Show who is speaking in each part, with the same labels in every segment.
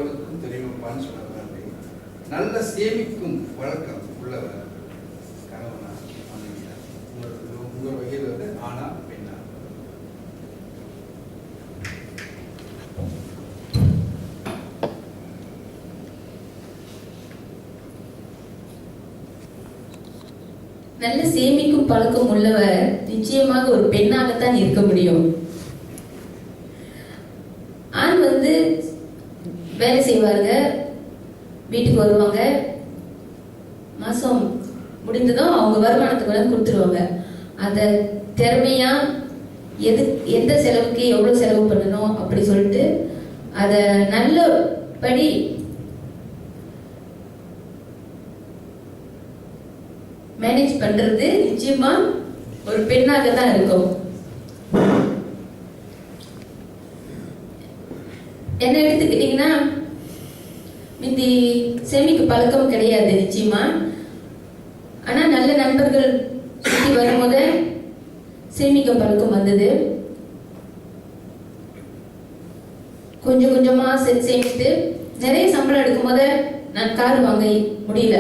Speaker 1: அவங்களுக்கும் தெரியுமான்னு சொன்னது. நல்ல சேமிக்கும் வழக்கம் உள்ளவர் கணவனா மனைவியா உங்கள் வகையில் வந்து ஆனா பெண்ணா?
Speaker 2: நல்ல சேமிக்கும் பழக்கம் உள்ளவர் நிச்சயமாக ஒரு பெண்ணாகத்தான் இருக்க முடியும். ஆண் வந்து வேலை செய்வாங்க, வீட்டுக்கு வருவாங்க, மாசம் முடிந்ததும் அவங்க வருமானத்துக்கு வந்து கொடுத்துருவாங்க. அந்த திறமையா எந்த செலவுக்கு எவ்வளவு செலவு பண்ணணும் அப்படி சொல்லிட்டு அதை நல்லபடி மேனேஜ் பண்றது நிச்சயமா ஒரு பெண்ணாக தான் இருக்கும். என்ன எடுத்துக்கிட்டீங்கன்னா மிந்தி சேமிக்க பழக்கம் கிடையாது நிச்சயமா. ஆனா நல்ல நண்பர்கள் சுற்றி வரும்போது சேமிக்க பழக்கம் வந்தது. கொஞ்சம் கொஞ்சமா சேமித்து நிறைய சம்பளம் எடுக்கும் போது நான் கார் வாங்க முடியல.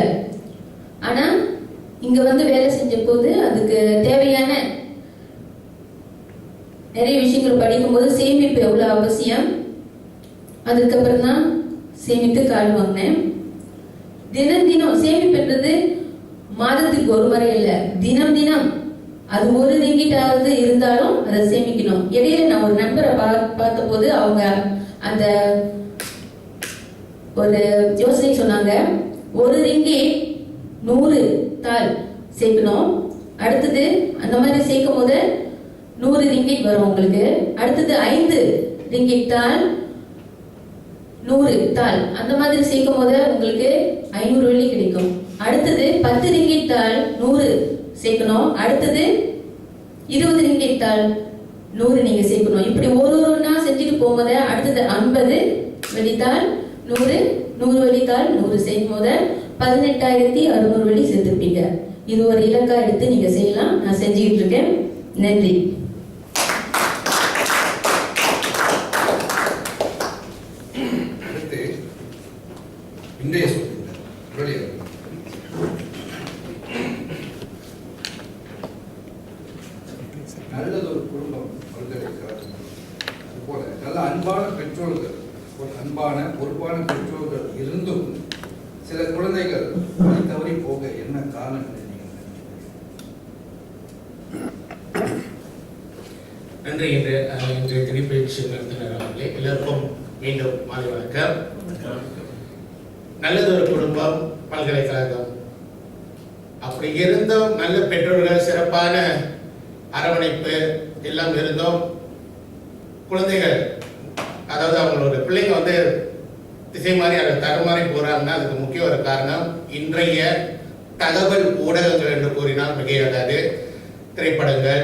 Speaker 2: ஆனா இங்க வந்து வேலை செஞ்ச போது அதுக்கு தேவையான நிறைய விஷயங்கள் படிக்கும் போது சேமிப்பு எவ்வளவு அவசியம், அதுக்கப்புறம் தான் சேமித்து கார் வாங்கினேன். தினம் தினம் சேமிப்புன்றது மாதத்துக்கு ஒரு முறை இல்லை, தினம் தினம் அது ஒரு ரிங்கிட்டாவது இருந்தாலும் அதை சேமிக்கணும். இடையில நான் ஒரு நண்பரை பார்த்த போது அவங்க அந்த ஒரு யோசனை சொன்னாங்க. ஒரு ரிங்கி 100 தாள் சேர்க்கணும். அடுத்தது அந்த மாதிரி சேர்க்கும் போது 100 ரிங்கிட் வரும் உங்களுக்கு. அடுத்தது 5 ரிங்கிட் தாள் 100 தாள் அந்த மாதிரி சேர்க்கும் போது உங்களுக்கு 500 வெள்ளி கிடைக்கும். அடுத்தது 10 ரிங்கிட் தாள் 100 சேர்க்கணும். அடுத்தது 20 ரிங்கிட் தாள் 100 நீங்க சேர்க்கணும். இப்படி ஒரு ஒன்றா செஞ்சுட்டு போகும்போது அடுத்தது 50 வெள்ளித்தாள் 100 100 வெள்ளித்தாள் 100 சேர்க்கும் போது 18,600 வெள்ளி சேர்த்துருப்பீங்க. இது ஒரு இலக்கா எடுத்து நீங்க செய்யலாம். நான் செஞ்சுக்கிட்டு இருக்கேன். நன்றி.
Speaker 1: அடுத்து இன்றைய நல்லதொரு குடும்பம் பல்கலைக்கழகம் அதுபோல நல்ல அன்பான பெற்றோர்கள், அன்பான பொறுப்பான பெற்றோர்கள் இருந்தும் சில குழந்தைகள் வழி தவறி போக என்ன காரணம்?
Speaker 3: நன்றி. இன்று திணிப்பயிற்சி நடத்தினர் அவர்களே, எல்லோருக்கும் மீண்டும் மாலை வணக்கம். நல்லதொரு குடும்பம் பல்கலைக்கழகம் அப்படி இருந்தும் நல்ல பெற்றோர்கள், சிறப்பான அரவணைப்பு எல்லாம் இருந்தும் குழந்தைகள், அதாவது அவங்களோட பிள்ளைங்க வந்து திசை மாறி அதை தடுமாறி போறாங்கன்னா அதுக்கு முக்கிய ஒரு காரணம் இன்றைய தகவல் ஊடகங்கள் என்று கூறினால் மிகையாகாது. திரைப்படங்கள்,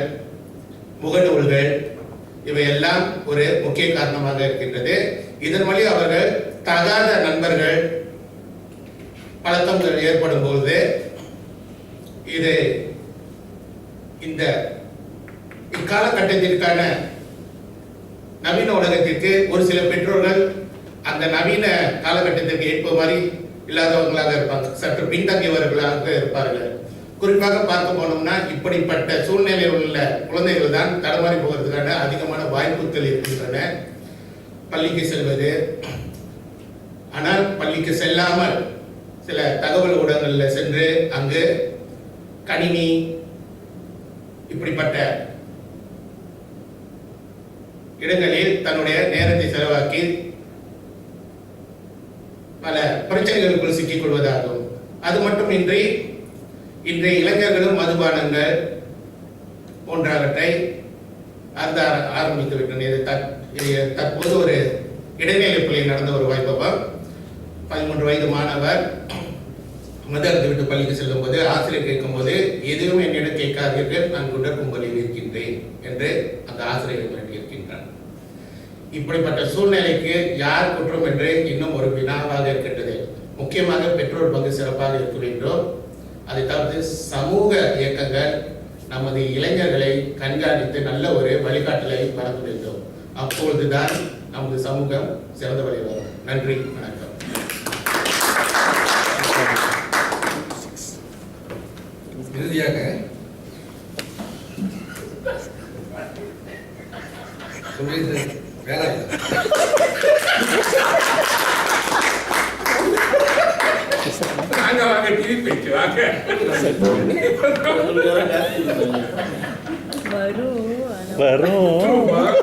Speaker 3: முகநூல்கள் இவையெல்லாம் ஒரு முக்கிய காரணமாக இருக்கின்றது. இதன் வழி அவர்கள் தகாத நண்பர்கள் பழக்கங்கள் ஏற்படும் போது இது இந்த இக்காலகட்டத்திற்கான நவீன உலகத்திற்கு ஒரு சில பெற்றோர்கள் அந்த நவீன காலகட்டத்திற்கு ஏற்ப மாதிரி இல்லாதவர்களாக இருப்பாங்க, சற்று பின்தங்கியவர்களாக இருப்பார்கள். குறிப்பாக பார்க்க போனோம்னா இப்படிப்பட்ட சூழ்நிலையில் உள்ள குழந்தைகள் தான் தடுமாறி போகிறதுக்கான அதிகமான வாய்ப்புகள் இருக்கின்றன. பள்ளிக்கு செல்வது, ஆனால் பள்ளிக்கு செல்லாமல் சில தகவல் ஊடகங்களில் சென்று அங்கு கணினி இப்படிப்பட்ட இடங்களில் தன்னுடைய நேரத்தை செலவாக்கி பல பிரச்சனைகளுக்குள் சிக்கிக் கொள்வதாகும். அது மட்டுமின்றி இன்றைய இளைஞர்களும் மதுபானங்கள் போன்றவற்றை அருந்த ஆரம்பித்து விட்டனர். தற்போது ஒரு இடைநிலை பள்ளியில் நடந்த ஒரு வைபவம். 13 வயது மாணவர் மது அருந்து விட்டு பள்ளிக்கு செல்லும் போது ஆசிரியர் கேட்கும் போது எதுவும் என்னிடம் கேட்காதீர்கள், நான் குண்டர் கும்பலில் இருக்கின்றேன் என்று அந்த ஆசிரியர் இருக்கின்றார். இப்படிப்பட்ட சூழ்நிலைக்கு யார் குற்றம் என்று இன்னும் ஒரு வினாவாக இருக்கின்றது. முக்கியமாக பெற்றோர் பங்கு சிறப்பாக இருக்க வேண்டும். அதை தவிர்த்து சமூக இயக்கங்கள் நமது இளைஞர்களை கண்காணித்து நல்ல ஒரு வழிகாட்டலை வழங்க வேண்டும். அப்பொழுதுதான் நமது சமூகம் சிறந்த வழி வரும். நன்றி, வணக்கம்.
Speaker 1: இறுதியாக சொல்றது வேலை
Speaker 3: வாங்க டிவி பேச்சு வாங்க.
Speaker 4: வரும்